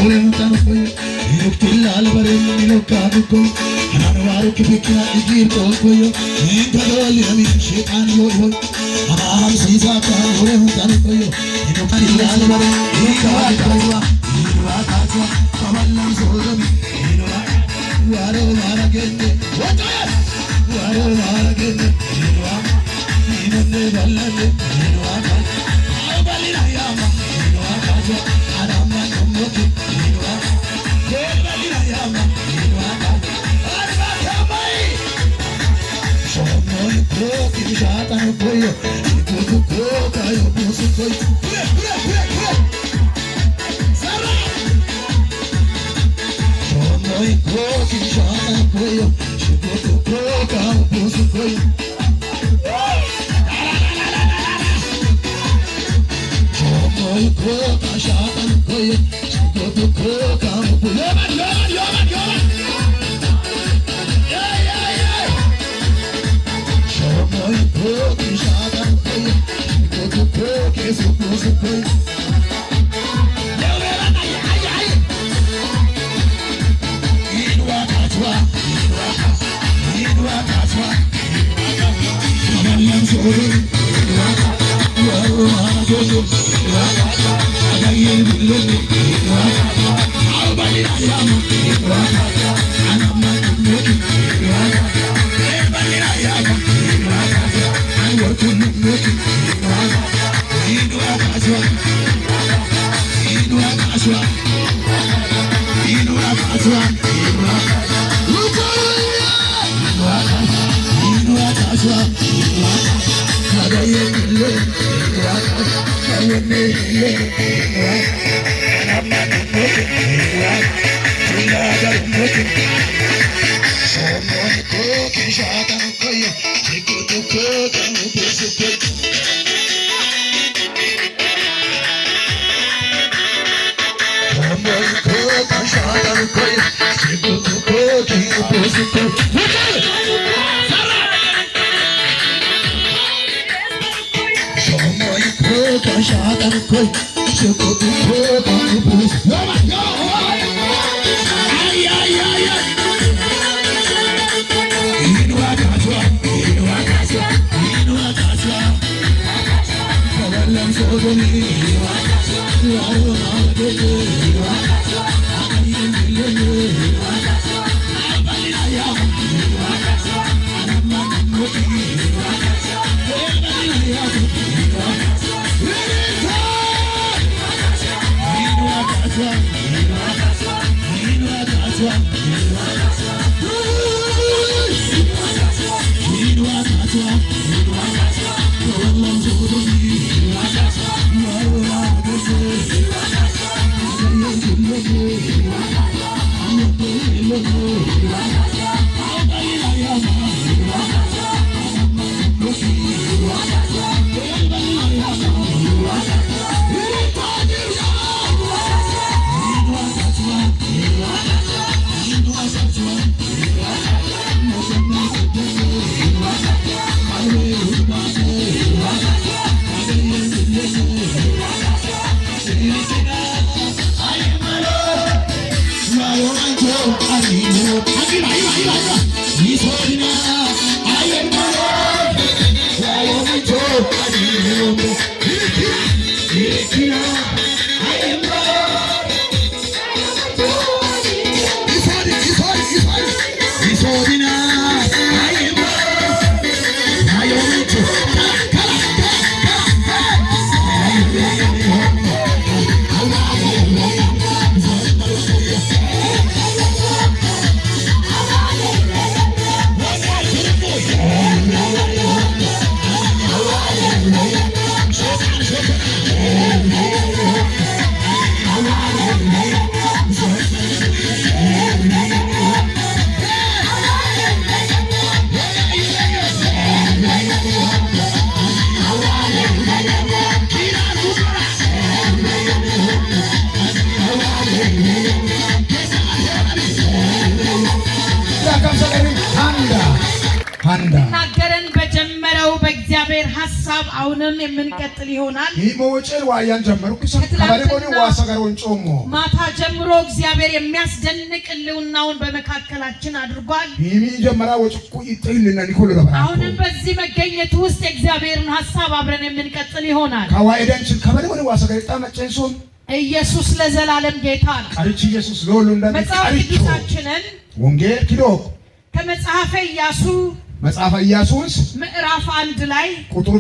Volentano Inutile barelli lo caduco Hanno che picchia e dirco io Incadoli amici anio Amam si sacca volentano io Inutile barelli lo caduco Inuatacua Kavallam sodami Waro maragende Waro maragende Inunne ballande Balina yama Arama nomoki Balina yama Sono pro che jatano koyo Ikutu ko kayo pusu koyo Sara Sono pro che jatano koyo Ikutu ko kayo pusu koyo Sono pro che jatano koyo Ikutu ko kayo pusu koyo አሁንም የምንቀጥል ይሆናል። ይሞጨል ዋያን ጀመርኩ ከበለጎኒ ዋሰጋሮን ጾሞ ማታ ጀምሮ እግዚአብሔር የሚያስደንቅ ልውናውን በመካከላችን አድርጓል። ይሚ ጀመራ ወጭቁ ይጥልና ኒኮል ገባ አሁንም በዚህ መገኘት ውስጥ እግዚአብሔርን ሐሳብ አብረን የምንቀጥል ይሆናል። ከዋይዳንችን ከበለጎኒ ዋሰጋሪጣ መጨንሶን ኢየሱስ ለዘላለም ጌታ ነው። ቃልቺ ኢየሱስ ሎሎ እንደነ መጽሐፋችንን ወንጌል ኪዶክ ከመጽሐፈ ኢያሱ መጽሐፈ ኢያሱስ ምዕራፍ 1 ላይ ቁጥር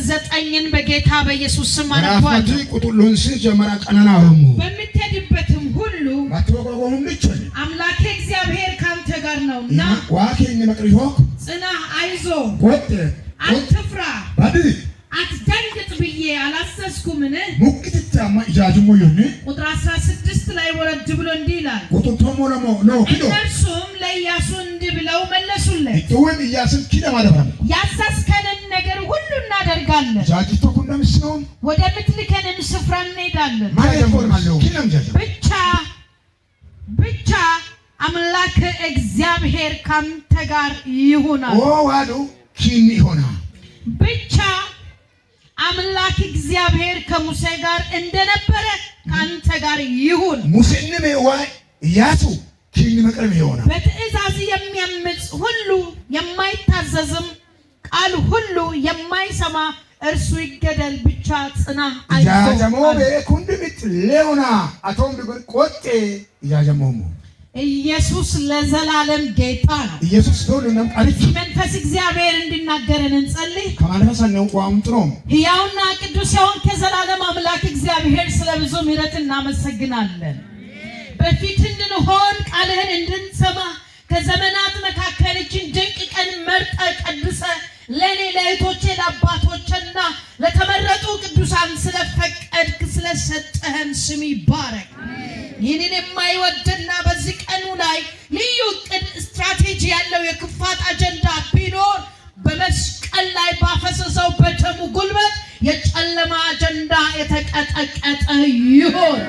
9ን በጌታ በኢየሱስ ስም አነባለሁ። ምዕራፍ ቁጥር ሉንስ ጀመራ ቀናናውሙ በምትሄድበትም ሁሉ ማትወቆቆም ልጭን አምላኬ እግዚአብሔር ካንተ ጋር ነውና ዋኬኝ መቅሪሆክ ጽና አይዞ ቆጥ አትፍራ ባዲ አትደንግጥ ብዬ አላዘዝኩምን? ሙክትታማ ኢጃጅሞ ይሁን ቁጥር 16 ላይ ወረድ ብሎ እንዲህ ይላል። ቁጥር ተሞለሞ ነው ኪዶ እነርሱም ለኢያሱ እንዲህ ብለው መለሱለት ይተወን ኢያሱን ኪደ ማለባ ያዘዝከንን ነገር ሁሉ እናደርጋለን። ጃጅቶ ኩንደምስ ነው ወደምትልከንም ስፍራ እንሄዳለን። ብቻ አምላክ እግዚአብሔር ካንተ ጋር ይሁናል። ዋዱ ኪኒ ሆና ብቻ አምላክ እግዚአብሔር ከሙሴ ጋር እንደነበረ ካንተ ጋር ይሁን። ሙሴንም ወይ ኢያሱ ኪኒ መቅረም ይሆናል። በትእዛዝ የሚያምጽ ሁሉ የማይታዘዝም ቃል ሁሉ የማይሰማ እርሱ ይገደል። ብቻ ጽና አይዞህ። ያጀሞ በኩንድምት ሌውና አቶም ቢጎል ቆጤ ያጀሞሙ ኢየሱስ ለዘላለም ጌታ ነው። ኢየሱስ ዶልንም አሪፍ መንፈስ እግዚአብሔር እንዲናገረን እንጸልይ። ከማንፈስ ነው ቋምጥሮም ሕያውና ቅዱስ የሆንክ ከዘላለም አምላክ እግዚአብሔር ስለ ብዙ ምሕረት እናመሰግናለን። በፊት እንድንሆን ቃልህን እንድንሰማ ከዘመናት መካከል እችን ድንቅ ቀን መርጠ ቀድሰ ለኔ ለእህቶቼ ለአባቶቼና ለተመረጡ ቅዱሳን ስለፈቀድክ ስለሰጠህን ስም ይባረክ። ይህንን የማይወድና በዚህ ቀኑ ላይ ልዩ ቅድ ስትራቴጂ ያለው የክፋት አጀንዳ ቢኖር በመስቀል ላይ ባፈሰሰው በደሙ ጉልበት የጨለማ አጀንዳ የተቀጠቀጠ ይሁን።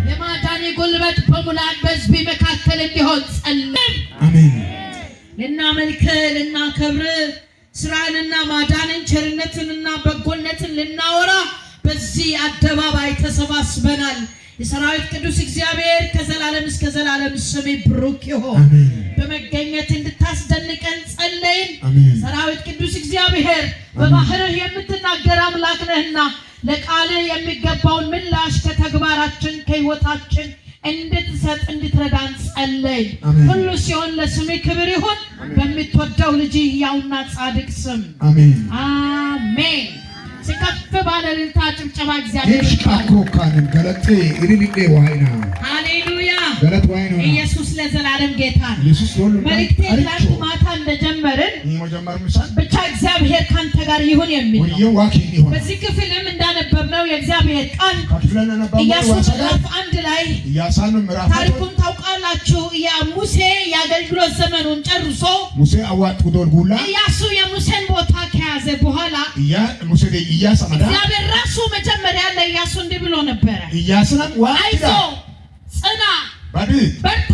የማዳን ጉልበት በሙላት በሕዝብ መካከል እንዲሆን ጸልይ። አሜን። ልናመልክ ልናከብር ስራንና ማዳንን ቸርነትንና በጎነትን ልናወራ በዚህ አደባባይ ተሰባስበናል። የሰራዊት ቅዱስ እግዚአብሔር ከዘላለም እስከ ዘላለም ስም ብሩክ ይሁን። በመገኘት እንድታስደንቀን ጸለይን። ሰራዊት ቅዱስ እግዚአብሔር በባህርህ የምትናገር አምላክ ነህና ለቃልህ የሚገባውን ምላሽ ከተግባራችን ከህይወታችን እንድትሰጥ እንድትረዳን ጸለይ። ሁሉ ሲሆን ለስም ክብር ይሁን በምትወደው ልጅ ሕያውና ጻድቅ ስም አሜን። ሲከፍ ባለ ልልታ ጭብጨባ እግዚአብሔር ይባርካል። ገለጤ ኢሪሊዴ ዋይና ሃሌሉያ ገለጥ ዋይና ኢየሱስ ለዘላለም ጌታ ነው። ኢየሱስ ሁሉ መልእክቴ ትናንት ማታ እንደጀመርን ብቻ እግዚአብሔር ካንተ ጋር ይሁን የሚል ነው። በዚህ ክፍልም እንዳነበብነው የእግዚአብሔር ቃል ኢያሱ ምዕራፍ 1 ላይ ታሪኩን ታውቃላችሁ። ሙሴ የአገልግሎት ዘመኑን ጨርሶ ሙሴ አዋጥ ጉዶል ጉላ ኢያሱ የሙሴን ቦታ ከያዘ በኋላ ሙሴ ኢያሳማዳ እግዚአብሔር ራሱ መጀመሪያ ለኢያሱ እንዲህ ብሎ ነበረ። ኢያሱን አይዞህ ጽና በርታ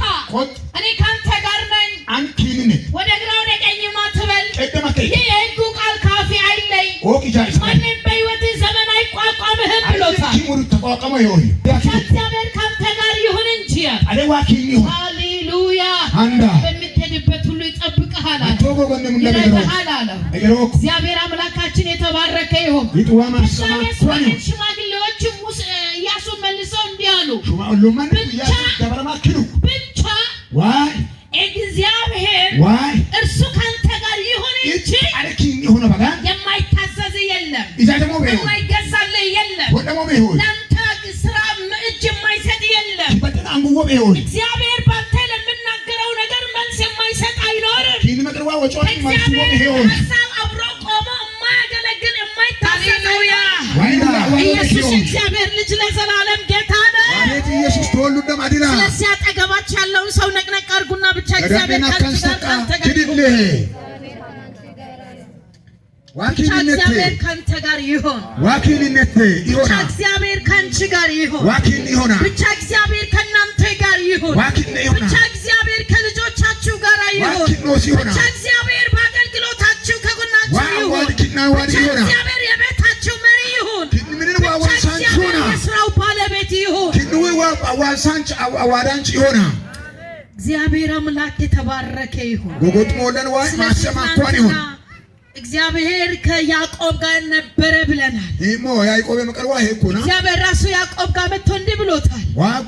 እኔ ካንተ ጋር ነኝ። አንቺን ወደ ግራ ወደ ቀኝ አትበል። ይህ የሕጉ ቃል ካፌ አይለይ። ማንም በሕይወት ዘመን አይቋቋምህም ብሎታል። እግዚአብሔር ካንተ ጋር ይሁን እንጂ ሃሌሉያ በምትሄድበት ሁሉ ይጠብቅሃል አለው። እግዚአብሔር አምላካችን የተባረከ ይሁን። ሽማግሌዎችም ኢያሱን መልሰው እንዲህ አሉ፣ ብቻ እግዚአብሔር እርሱ ካንተ ጋር ይሁን እንጂ የማይታዘዝ የለም፣ የማይገዛልህ የለም፣ ለአንተ ስራ እጅ የማይሰጥ የለም። እግዚአብሔር ባንተ ለምናገረው ነገር መልስ የማይሰጥ አይኖርም። ከእግዚአብሔር ሀሳብ አብሮ ቆሞ የማያገለግል የማይታዘዝ ኢየሱስ እግዚአብሔር ልጅ ለዘላለም ጌታ ነው። ስለዚህ አጠገባችሁ ያለውን ሰው ነቅነቅ አድርጉና ብቻ እግዚአብሔር ካንተ ጋር ይሁን። ብቻ እግዚአብሔር ካንቺ ጋር ይሁን። ብቻ እግዚአብሔር ከእናንተ ጋር ይሁን። ብቻ እግዚአብሔር ከልጆቻችሁ ጋር ይሁን። ብቻ እግዚአብሔር በአገልግሎታችሁ ከጎናችሁ ይሁን። ብቻ እግዚአብሔር አዋሳንች አዋዳንች ይሆና እግዚአብሔር አምላክ የተባረከ ይሁን። ጎጎጥሞለን ወይ ማሰማኳን ይሁን እግዚአብሔር ከያዕቆብ ጋር ነበረ ብለናል። ይሞ ያዕቆብ መቀርዋ ሄኮና እግዚአብሔር ራሱ ያዕቆብ ጋር መጥቶ እንዲህ ብሎታል።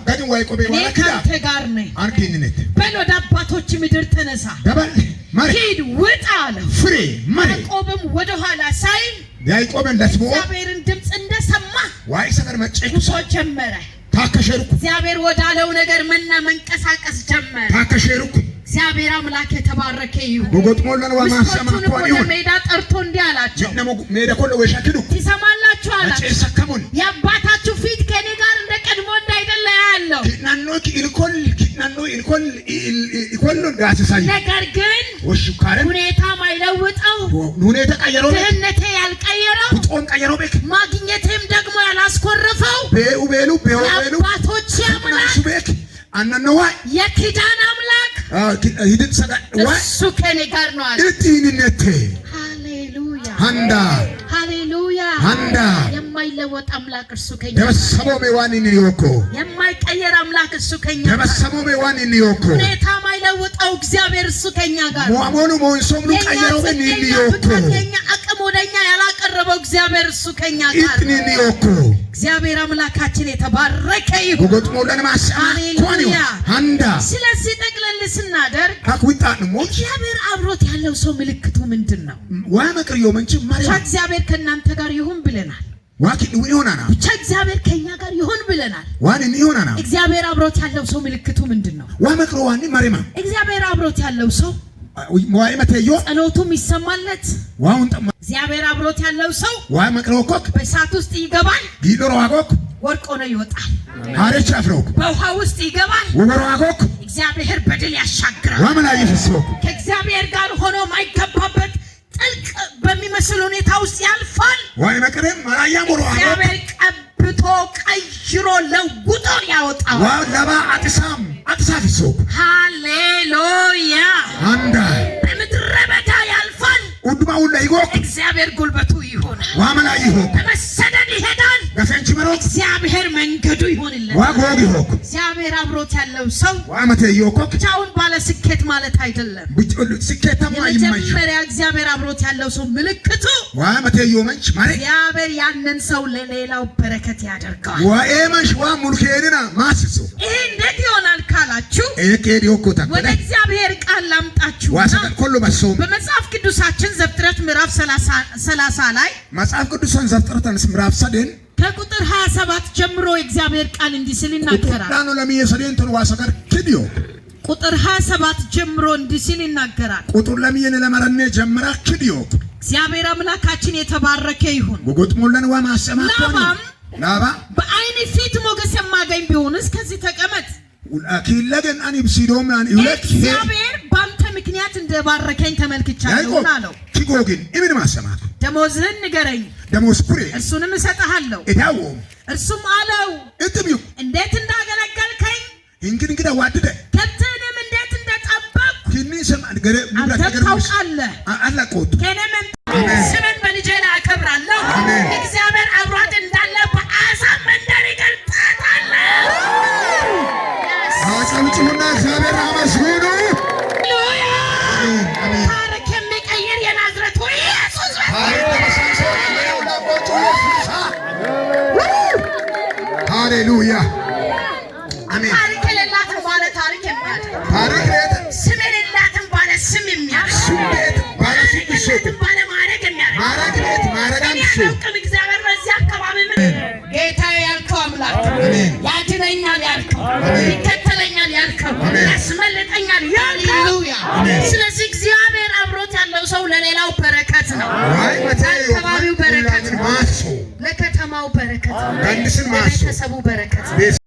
ጋድን ያዕቆብ እኔ ካንተ ጋር ነኝ። አንኪንነት በል ወደ አባቶች ምድር ተነሳ፣ ደበል ማሪ ሂድ ውጣ አለው። ፍሬ ማሪ ያዕቆብም ወደ ኋላ ሳይል ያዕቆብን ለስቦ እግዚአብሔርን ድምፅ እንደሰማ ዋይ ሰገር መጨቁ ጉዞ ጀመረ። ታከሸርኩ እግዚአብሔር ወዳለው ነገር መንቀሳቀስ ጀመረ። ታከሸርኩ እግዚአብሔር አምላክ የተባረከ ይሁን። ጎጎጥሞለን ወይ ማሰማኳን ይሁን ሜዳ ጠርቶ እንዲህ አላቸው። ነሞ ሜዳ ኮለ ወሻክዱ ትሰማላችሁ አላቸው። ሰከሙን የአባታችሁ ፊት ከኔ ጋር እንደ ቀድሞ እንዳይደለ ያለው ኢልኮል ጋስሳይ ነገር ግን ወሽካረን ሁኔታ ማይለውጠው ሁኔታ ቀየረው ድህነቴ ያልቀየረው ጦም ቀየረው ቤክ ማግኘቴም ደግሞ ያላስኮረፈው ቤሉ የአባቶች አምላክ ቤክ አነነዋ የኪዳን አምላክ ሂድን ሰጋ እሱ ከኔ ጋር ነው አለ። እቲንነቴ ሃሌሉያ አንዳ ሃሌሉያ አንዳ የማይለወጥ አምላክ እሱ ከኛ ደበሰቦ ሜዋን ይንዮኮ የማይቀየር አምላክ እሱ ከኛ ደበሰቦ ሜዋን ይንዮኮ ሁኔታ ማይለውጠው እግዚአብሔር እሱ ከኛ ጋር ሞአሞኑ ሞንሶም ቀየረው ይንዮኮ የኛ አቅም ወደኛ ያላቀረበው እግዚአብሔር እሱ ከኛ ጋር ይንዮኮ እግዚአብሔር አምላካችን የተባረከ ይሁን። ጎጎጥሞለን ማሰማኳን ይሁን አንዳ ስለዚህ ጠቅለል ስናደርግ አክዊጣን ሞት እግዚአብሔር አብሮት ያለው ሰው ምልክቱ ምንድነው? ዋመቅሪዮ መንጭ ማሪያ እግዚአብሔር ከእናንተ ጋር ይሁን ብለናል። ዋኪ ይሆናና ብቻ እግዚአብሔር ከኛ ጋር ይሁን ብለናል። ዋን ይሆናና እግዚአብሔር አብሮት ያለው ሰው ምልክቱ ምንድነው? ዋመቅሮ ዋን ማሪማ እግዚአብሔር አብሮት ያለው ሰው ዋይመተዮ ጸሎቱም ይሰማለት። ዋውን ጠማ እግዚአብሔር አብሮት ያለው ሰው ዋመቅሮ ኮክ በእሳት ውስጥ ይገባል፣ ጊዶሮ አጎክ ወርቆ ነው ይወጣል። አረች አፍሮክ በውሃ ውስጥ ይገባል፣ ወገሮ አጎክ እግዚአብሔር በድል ያሻግራል። ዋመላ ይፈስው ከእግዚአብሔር ጋር ሆኖ ማይገባበት ጥልቅ በሚመስል ሁኔታ ውስጥ ያልፋል። ዋይ መቅረም ማራያ ሞሮ አጎክ እግዚአብሔር ቀብቶ ቀይሮ ለውጦ ያወጣል። ዋ ለባ አጥሳፊሶ ሃሌሉያ አንዳ በምድረ በዳ ያልፋል። ኡድማው ለይጎክ እግዚአብሔር ጉልበቱ ይሆናል። ዋመላ ይሆክ በመሰደድ ይሄዳል። ገፈንች መሮክ እግዚአብሔር መንገዱ ይሆንለት። ዋጎግ ይሆክ እግዚአብሔር አብሮት ያለው ሰው ዋመተዮ ኮክ ብቻውን ባለ ስኬት ማለት አይደለም። ስኬታማ ይማሽ መጀመሪያ እግዚአብሔር አብሮት ያለው ሰው ምልክቱ ዋመተዮ መንች ማሪ እግዚአብሔር ያንን ሰው ለሌላው በረከት ያደርገዋል። ዋኤማሽ ዋ ሙልከሄድና ማስሶ ይሄ እንዴት ይሆናል ካላችሁ ኤኬዲ ኦኮታ ወደ እግዚአብሔር ቃል ላምጣችሁ። ዋሰቀል ኮሎ ባሶ በመጽሐፍ ቅዱሳችን ዘፍጥረት ምዕራፍ 30 ላይ መጽሐፍ ቅዱስን ዘፍጥረት ምዕራፍ 7 ከቁጥር 27 ጀምሮ የእግዚአብሔር ቃል እንዲህ ሲል ይናገራል። ዳኑ ለሚየ ሰደንተን ዋሰቀር ክዲዮ ቁጥር 27 ጀምሮ እንዲህ ሲል ይናገራል። ቁጥር ለሚየን ለመረነ ጀምራ ክዲዮ እግዚአብሔር አምላካችን የተባረከ ይሁን። ጎጎጥሞለን ዋ ማሰማቷን ላባ በአይን ፊት ሞገስ የማገኝ ቢሆንስ ከዚህ ተቀመጥ አኪለገን አኒ ብሲዶም አኒ ሁለት እግዚአብሔር ባንተ ምክንያት እንደባረከኝ ተመልክቻለሁ አለው። ኪጎግን ኢብን ማሰማት ደሞዝህን ንገረኝ፣ ደሞዝ ፑሬ እርሱንም እሰጥሃለሁ። እታው እርሱም አለው እጥቢው እንዴት እንዳገለገልከኝ እንግዲህ ዋድደ ከብትህንም እንዴት እንደጠበቅኩ ኪኒ ሰማን ገረ አንተ ታውቃለህ። አላቆት ከነመን ስምን በልጄ ላይ አከብራለሁ። እግዚአብሔር አብሮት እንዳለ በአሳብ መንደር ይገልጣል። አጨብጭቡና እግዚአብሔር አመስግኑ። ሃሌሉያ! ታሪክ የሚቀይር የናዝሬቱ ኢየሱስ ሃሌሉያ አሜን። ታሪክ የሌላትም ባለ ታሪክ የሚያደርግ ታሪክ ስም የሌላትም ባለ ስም የሚያደርግ ማረግ ባለ ማዕረግ የሚያደርግ ማረጋን ያለውቅም እግዚአብሔር በዚህ አካባቢ ምን ጌታዬ ያልከው አምላክ ያድነኛል ያልከው ይከተለኛል ያልከው ያስመልጠኛል ያልከው። ስለዚህ እግዚአብሔር አብሮት ያለው ሰው ለሌላው በረከት ነው። ለአካባቢው በረከት ነው። ለከተማው በረከት ነው። ለቤተሰቡ በረከት ነው።